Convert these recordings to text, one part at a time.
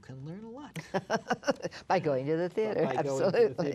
can learn a lot. By going to the theater, by absolutely.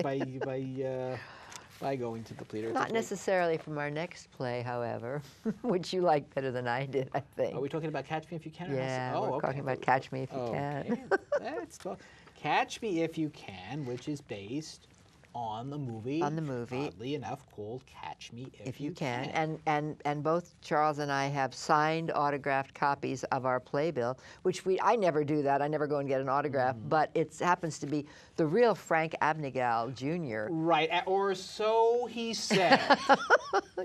By going to the theater. Not necessarily from our next play, however, which you like better than I did, I think. Are we talking about Catch Me If You Can? Yeah, we're talking about Catch Me If You Can. Let's talk. Catch Me If You Can, which is based on the movie. Oddly enough, called Catch Me If You Can. And both Charles and I have signed autographed copies of our playbill, which I never do that. I never go and get an autograph, but it happens to be the real Frank Abnegal Jr. Right, or so he said.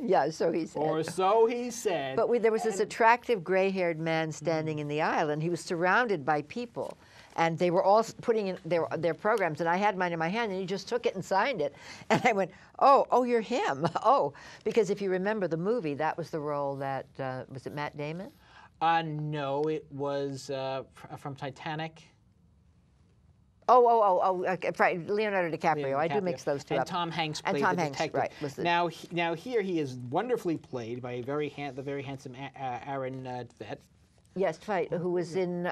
Yeah, so he said. Or so he said. But there was this attractive gray-haired man standing in the aisle, and he was surrounded by people. And they were all putting in their programs, and I had mine in my hand, and he just took it and signed it. And I went, oh, you're him. Oh, because if you remember the movie, that was the role that, was it Matt Damon? No, it was from Titanic. Right, Leonardo DiCaprio. I do mix those two up. And Tom Hanks played the detective. Right, now here he is wonderfully played by the very handsome Aaron Tveit. Yes, who was in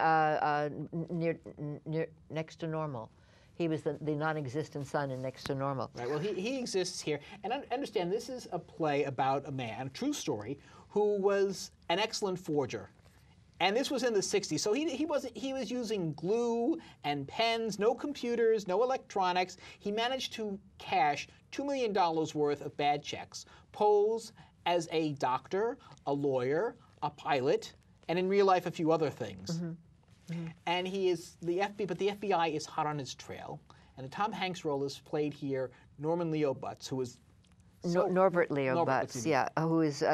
Next to Normal. He was the non-existent son in Next to Normal. Right, well, he exists here. And understand, this is a play about a man, a true story, who was an excellent forger. And this was in the 60s, so he was using glue and pens, no computers, no electronics. He managed to cash $2 million worth of bad checks, pose as a doctor, a lawyer, a pilot, and in real life, a few other things. And he is but the FBI is hot on his trail. And the Tom Hanks role is played here, Norman Leo Butz, who is Norbert Leo Butz, yeah, who is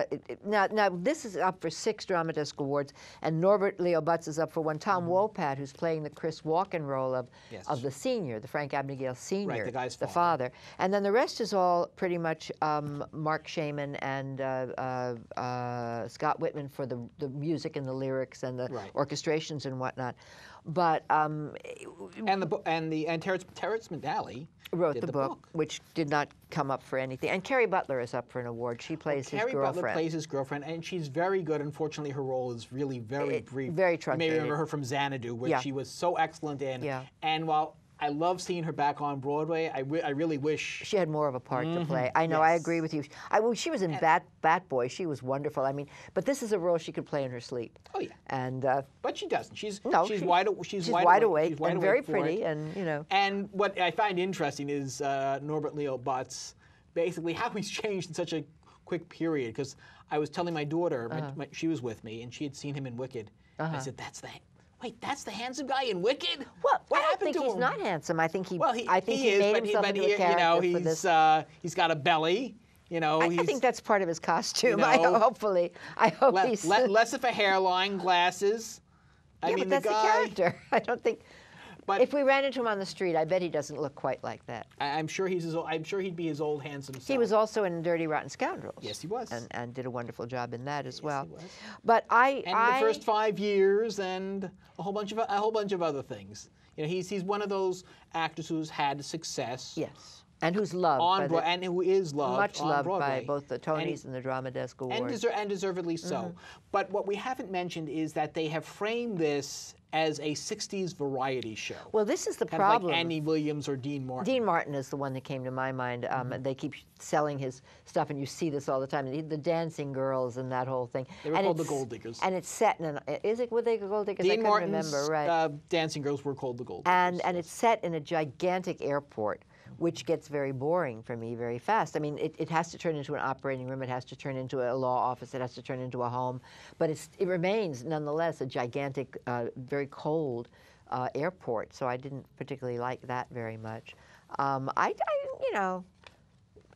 now this is up for 6 Drama Desk Awards, and Norbert Leo Butz is up for 1. Tom Wopat, who's playing the Chris Walken role of the senior, the Frank Abnegal senior, right, the guy's father, and then the rest is all pretty much Mark Shaman and Scott Whitman for the music and the lyrics and the orchestrations and whatnot. But Terrence McNally wrote the book, which did not come up for anything. And Carrie Butler is up for an award. She plays his girlfriend. Carrie Butler plays his girlfriend, and she's very good. Unfortunately, her role is really very brief. Very truncated. You may remember her from Xanadu, which she was so excellent in. Yeah. And while I love seeing her back on Broadway, I really wish she had more of a part to play. I know, I agree with you. She was in Bat Boy. She was wonderful. I mean, but this is a role she could play in her sleep. Oh yeah. And but she doesn't. She's wide awake. She's wide awake and very pretty, and you know. And what I find interesting is Norbert Leo Butz, basically how he's changed in such a quick period. Because I was telling my daughter, she was with me, and she had seen him in Wicked. I said, Wait, that's the handsome guy in Wicked? Well, what happened to him? I think he's not handsome. I think he. Well, I think he made himself into a character for this. He's got a belly. You know, I think that's part of his costume. I hope he's less of a hairline, glasses. I mean, but that's the character. I don't think. But if we ran into him on the street, I bet he doesn't look quite like that. I'm sure I'm sure he'd be his old handsome self. He was also in Dirty Rotten Scoundrels. Yes, he was, and did a wonderful job in that as well. He was. But the first 5 years and a whole bunch of other things. You know, he's one of those actors who's had success. Yes. And who's loved and who is loved much loved Broadway. by both the Tonys and the Drama Desk Awards, and deservedly so. But what we haven't mentioned is that they have framed this as a 60s variety show. Well, this is the kind problem. Of like Annie Williams or Dean Martin. Dean Martin is the one that came to my mind. They keep selling his stuff, and you see this all the time. The dancing girls and that whole thing. They were called the Gold Diggers. And it's set in were they Gold Diggers? Dean Martin's remember, right. Dancing Girls were called the Gold Diggers. And it's set in a gigantic airport, which gets very boring for me very fast. I mean, it has to turn into an operating room. It has to turn into a law office. It has to turn into a home. But it remains, nonetheless, a gigantic, very cold airport. So I didn't particularly like that very much. You know,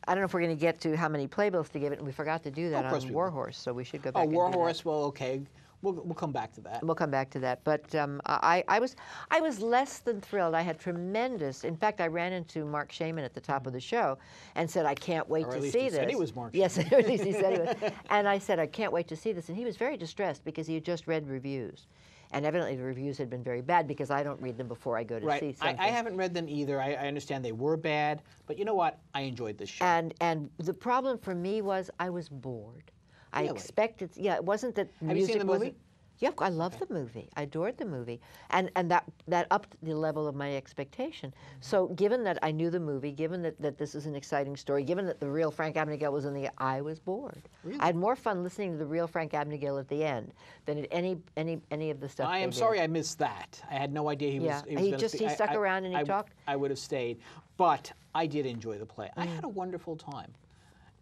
I don't know if we're going to get to how many playbills to give it, and we forgot to do that on Warhorse, so we should go back and do that. Warhorse, well, okay. We'll come back to that. We'll come back to that. But I was less than thrilled. I had tremendous. In fact, I ran into Mark Shaman at the top of the show and said, "I can't wait to see this." Said he was Mark. Yes, at least he said he was. And I said, "I can't wait to see this." And he was very distressed because he had just read reviews, and evidently the reviews had been very bad because I don't read them before I go to see something. I haven't read them either. I understand they were bad, but you know what? I enjoyed this show. And the problem for me was I was bored. I expected, it wasn't that music. Have you seen the movie? Yeah, I love the movie. I adored the movie, and that upped the level of my expectation. So, given that I knew the movie, given that this is an exciting story, given that the real Frank Abagnale was in the, I was bored. Really? I had more fun listening to the real Frank Abagnale at the end than at any of the stuff. I am sorry I missed that. I had no idea he was. Yeah, he stuck around and he talked. I would have stayed, but I did enjoy the play. I had a wonderful time,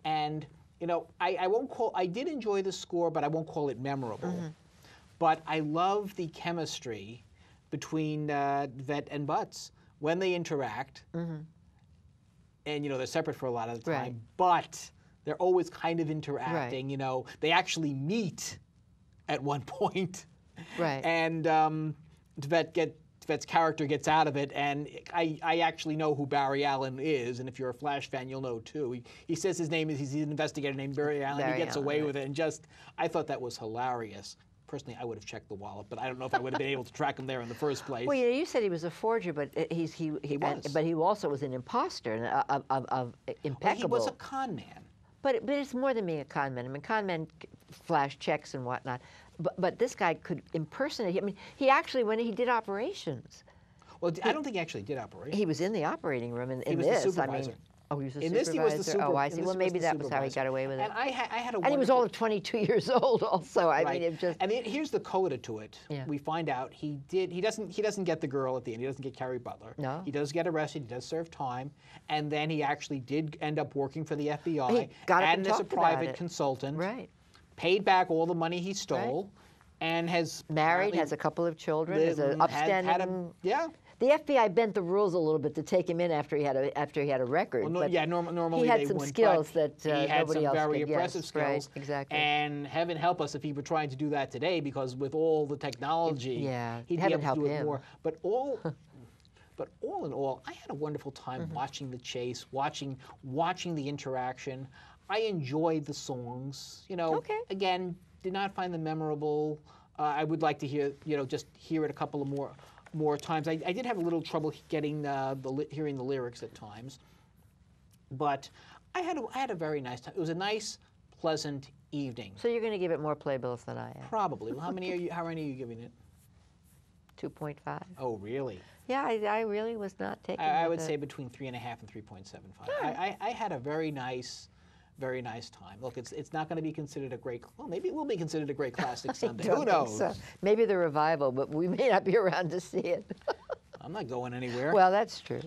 and you know, I won't call. I did enjoy the score, but I won't call it memorable. But I love the chemistry between Vet and Butts when they interact. And, you know, they're separate for a lot of the time, Right. but they're always kind of interacting. Right. You know, they actually meet at one point. Right. And Vet's character gets out of it, and I actually know who Barry Allen is, and if you're a Flash fan, you'll know too. He says his name is, he's an investigator named Barry Allen. He gets away with it, and I thought that was hilarious. Personally, I would have checked the wallet, but I don't know if I would have been able to track him there in the first place. Well, you know, you said he was a forger, but he was. But he also was an imposter and of impeccable. Well, he was a con man. But it's more than being a con man. I mean, con men flash checks and whatnot. But this guy could impersonate. I mean, he actually, when he did operations. Well, I don't think he actually did operations. He was in the operating room in was this. the supervisor. I mean, oh, he was the In supervisor. this, he was the supervisor. Oh, I see. Well, maybe that was how he got away with it. And I had a And he was wonderful- only 22 years old, also. I Right. mean, it just. And here's the coda to it. Yeah. We find out he doesn't get the girl at the end. He doesn't get Carrie Butler. No. He does get arrested. He does serve time, and then he actually did end up working for the FBI He got up and as a talked about private it. consultant. Right. Paid back all the money he stole, and has Married, apparently has a couple of children, is an had upstanding. yeah. The FBI bent the rules a little bit to take him in after he had a record. Well, but normally he had they some wouldn't, skills but that he had nobody some else very could. impressive Yes, skills. right, exactly. And heaven help us if he were trying to do that today, because with all the technology, Yeah, he'd be heaven able to help do it him. more. But all in all, I had a wonderful time watching the chase, watching the interaction. I enjoyed the songs. You know, Okay. again, did not find them memorable. I would like to hear, just hear it a couple of more times. I did have a little trouble getting hearing the lyrics at times, but I had a very nice time. It was a nice, pleasant evening. So you're going to give it more playbills than I am. Probably. Well, how many are you giving it? 2.5. Oh, really? Yeah, I really was not taking. I would say between 3.5 and 3.75. I had a very nice time. Look, it's not going to be considered a great. Well, maybe it will be considered a great classic Sunday. Who knows? So. Maybe the revival, but we may not be around to see it. I'm not going anywhere. Well, that's true.